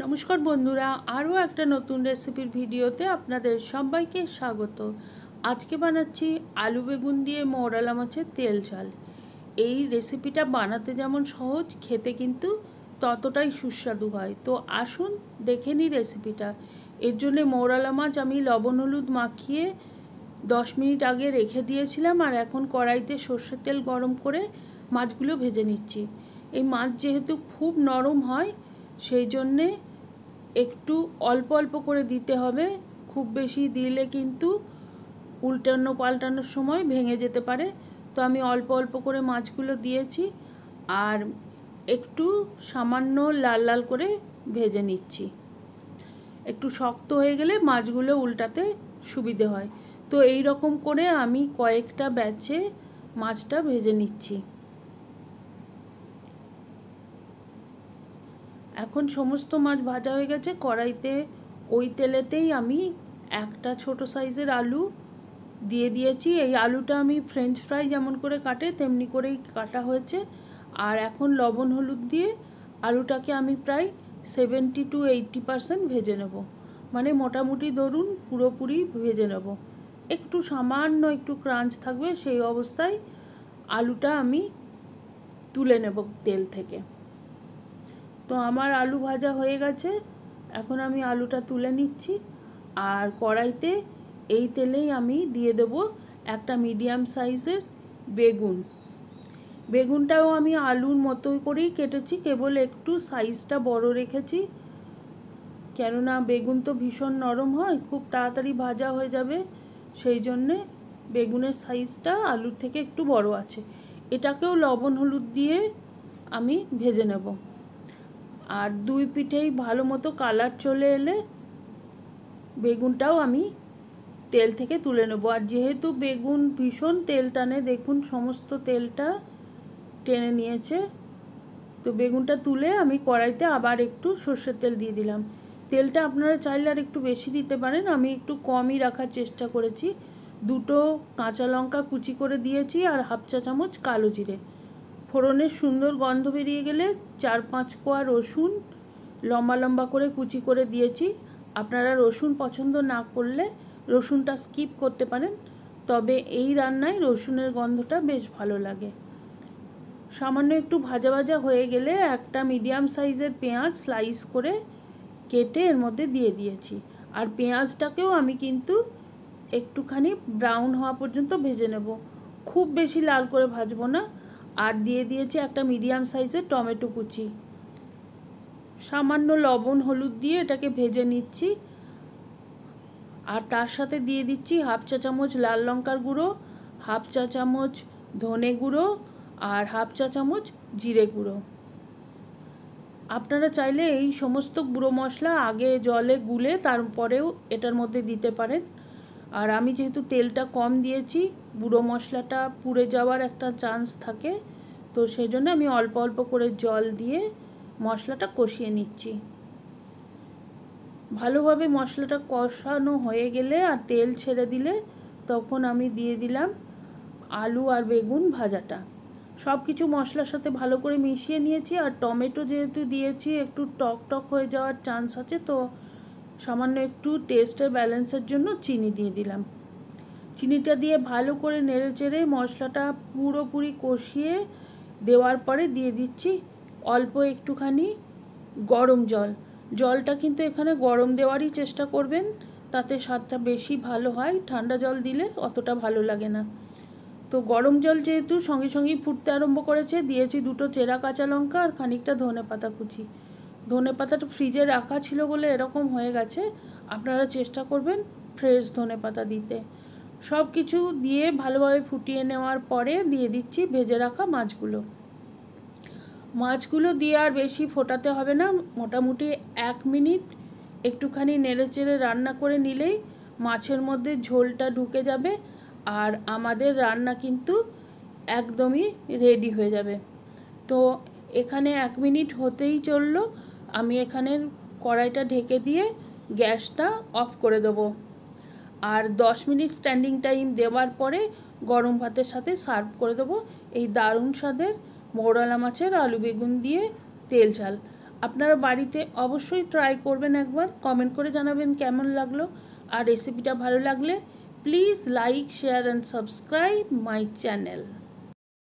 নমস্কার বন্ধুরা, আরও একটা নতুন রেসিপির ভিডিওতে আপনাদের সবাইকে স্বাগত। আজকে বানাচ্ছি আলু বেগুন দিয়ে মৌরালা মাছের তেল ঝাল। এই রেসিপিটা বানাতে যেমন সহজ, খেতে কিন্তু ততটাই সুস্বাদু হয়। তো আসুন দেখে নিই রেসিপিটা। এর জন্য মৌরালা মাছ আমি লবণ হলুদ মাখিয়ে 10 মিনিট আগে রেখে দিয়েছিলাম, আর এখন কড়াইতে সর্ষের তেল গরম করে মাছগুলো ভেজে নিচ্ছি। এই মাছ যেহেতু খুব নরম হয়, সেই জন্যে একটু অল্প অল্প করে দিতে হবে। খুব বেশি দিলে কিন্তু উল্টানো পাল্টানোর সময় ভেঙে যেতে পারে। তো আমি অল্প অল্প করে মাছগুলো দিয়েছি, আর একটু সামান্য লাল লাল করে ভেজে নিচ্ছি। একটু শক্ত হয়ে গেলে মাছগুলো উল্টাতে সুবিধে হয়। তো এই রকম করে আমি কয়েকটা ব্যাচে মাছটা ভেজে নিচ্ছি। এখন সমস্ত মাছ ভাজা হয়ে গেছে। কড়াইতে ওই তেলেতেই আমি একটা ছোট সাইজের আলু দিয়ে দিয়েছি। এই আলুটা আমি ফ্রেঞ্চ ফ্রাই যেমন করে কাটে তেমনি করেই কাটা হয়েছে। আর এখন লবণ হলুদ দিয়ে আলুটাকে আমি প্রায় 70 to 80% ভেজে নেব। মানে মোটামুটি ধরুন পুরোপুরি ভেজে নেব। একটু সামান্য একটু ক্রাঞ্চ থাকবে, সেই অবস্থায় আলুটা আমি তুলে নেব তেল থেকে। তো আমার আলু ভাজা হয়ে গেছে, এখন আমি আলুটা তুলে নিচ্ছি। আর কড়াইতে এই তেলেই আমি দিয়ে দেব একটা মিডিয়াম সাইজের বেগুন। বেগুনটাও আমি আলুর মতো করেই কেটেছি, কেবল একটু সাইজটা বড় রেখেছি, কেননা বেগুন তো ভীষণ নরম হয়, খুব তাড়াতাড়ি ভাজা হয়ে যাবে। সেই জন্যে বেগুনের সাইজটা আলুর থেকে একটু বড় আছে। এটাকেও লবণ হলুদ দিয়ে আমি ভেজে নেব। আর দুই পিঠেই ভালো মতো কালার চলে এলে বেগুনটাও আমি তেল থেকে তুলে নেব। আর যেহেতু বেগুন ভীষণ তেল টানে, দেখুন সমস্ত তেলটা টেনে নিয়েছে। তো বেগুনটা তুলে আমি কড়াইতে আবার একটু সর্ষের তেল দিয়ে দিলাম। তেলটা আপনারা চাইলে আর একটু বেশি দিতে পারেন, আমি একটু কমই রাখার চেষ্টা করেছি। দুটো কাঁচা লঙ্কা কুচি করে দিয়েছি, আর হাফ চা চামচ কালো জিরে। ফোড়নের সুন্দর গন্ধ বেরিয়ে গেলে 4-5 কোয়া রসুন লম্বা লম্বা করে কুচি করে দিয়েছি। আপনারা রসুন পছন্দ না করলে রসুনটা স্কিপ করতে পারেন, তবে এই রান্নায় রসুনের গন্ধটা বেশ ভালো লাগে। সামান্য একটু ভাজা ভাজা হয়ে গেলে একটা মিডিয়াম সাইজের পেঁয়াজ স্লাইস করে কেটে এর মধ্যে দিয়ে দিয়েছি। আর পেঁয়াজটাকেও আমি কিন্তু একটুখানি ব্রাউন হওয়া পর্যন্ত ভেজে নেব, খুব বেশি লাল করে ভাজবো না। আর দিয়ে দিয়েছি একটা মিডিয়াম সাইজের টমেটো কুচি। সামান্য লবণ হলুদ দিয়ে এটাকে ভেজে নিচ্ছি। আর তার সাথে দিয়ে দিচ্ছি হাফ চা চামচ লাল লঙ্কার গুঁড়ো, হাফ চা চামচ ধনে গুঁড়ো, আর হাফ চা চামচ জিরে গুঁড়ো। আপনারা চাইলে এই সমস্ত গুঁড়ো মশলা আগে জলে গুলে তারপরেও এটার মধ্যে দিতে পারেন। আর আমি যেহেতু তেলটা কম দিয়েছি, গুঁড়ো মশলাটা পুড়ে যাওয়ার একটা চান্স থাকে, তো সেই জন্য আমি অল্প অল্প করে জল দিয়ে মশলাটা কষিয়ে নিচ্ছি। ভালোভাবে মশলাটা কষানো হয়ে গেলে আর তেল ছেড়ে দিলে তখন আমি দিয়ে দিলাম আলু আর বেগুন ভাজাটা। সব কিছু মশলার সাথে ভালো করে মিশিয়ে নিয়েছি। আর টমেটো যেহেতু দিয়েছি একটু টক টক হয়ে যাওয়ার চান্স আছে, তো সামান্য একটু টেস্টের ব্যালেন্সের জন্য চিনি দিয়ে দিলাম। চিনিটা দিয়ে ভালো করে নেড়ে চেড়ে মশলাটা পুরোপুরি কষিয়ে দেওয়ার পরে দিয়ে দিচ্ছি অল্প একটুখানি গরম জল। জলটা কিন্তু এখানে গরম দেওয়ারই চেষ্টা করবেন, তাতে স্বাদটা বেশি ভালো হয়। ঠান্ডা জল দিলে অতটা ভালো লাগে না। তো গরম জল যেহেতু সঙ্গে সঙ্গেই ফুটতে আরম্ভ করেছে, দিয়েছি দুটো চেরা কাঁচা লঙ্কা আর খানিকটা ধনেপাতা কুচি। ধনেপাতাটা ফ্রিজে রাখা ছিল বলে এরকম হয়ে গেছে, আপনারা চেষ্টা করবেন ফ্রেশ ধনেপাতা দিতে। সব কিছু দিয়ে ভালোভাবে ফুটিয়ে নেওয়ার পরে দিয়ে দিচ্ছি ভেজে রাখা মাছগুলো। মাছগুলো দিয়ে আর বেশি ফোটাতে হবে না, মোটামুটি 1 মিনিট একটুখানি নেড়েচেড়ে রান্না করে নিলেই মাছের মধ্যে ঝোলটা ঢুকে যাবে। আর আমাদের রান্না কিন্তু একদমই রেডি হয়ে যাবে। তো এখানে 1 মিনিট হতেই চললো, আমি এখানে কড়াইটা ঢেকে দিয়ে গ্যাসটা অফ করে দেবো। আর 10 মিনিট স্ট্যান্ডিং টাইম দেওয়ার পরে গরম ভাতের সাথে সার্ভ করে দেবো এই দারুণ স্বাদের মৌরালা মাছের আলু বেগুন দিয়ে তেল ঝাল। আপনারা বাড়িতে অবশ্যই ট্রাই করবেন, একবার কমেন্ট করে জানাবেন কেমন লাগলো। আর রেসিপিটা ভালো লাগলে please like, share and subscribe my channel.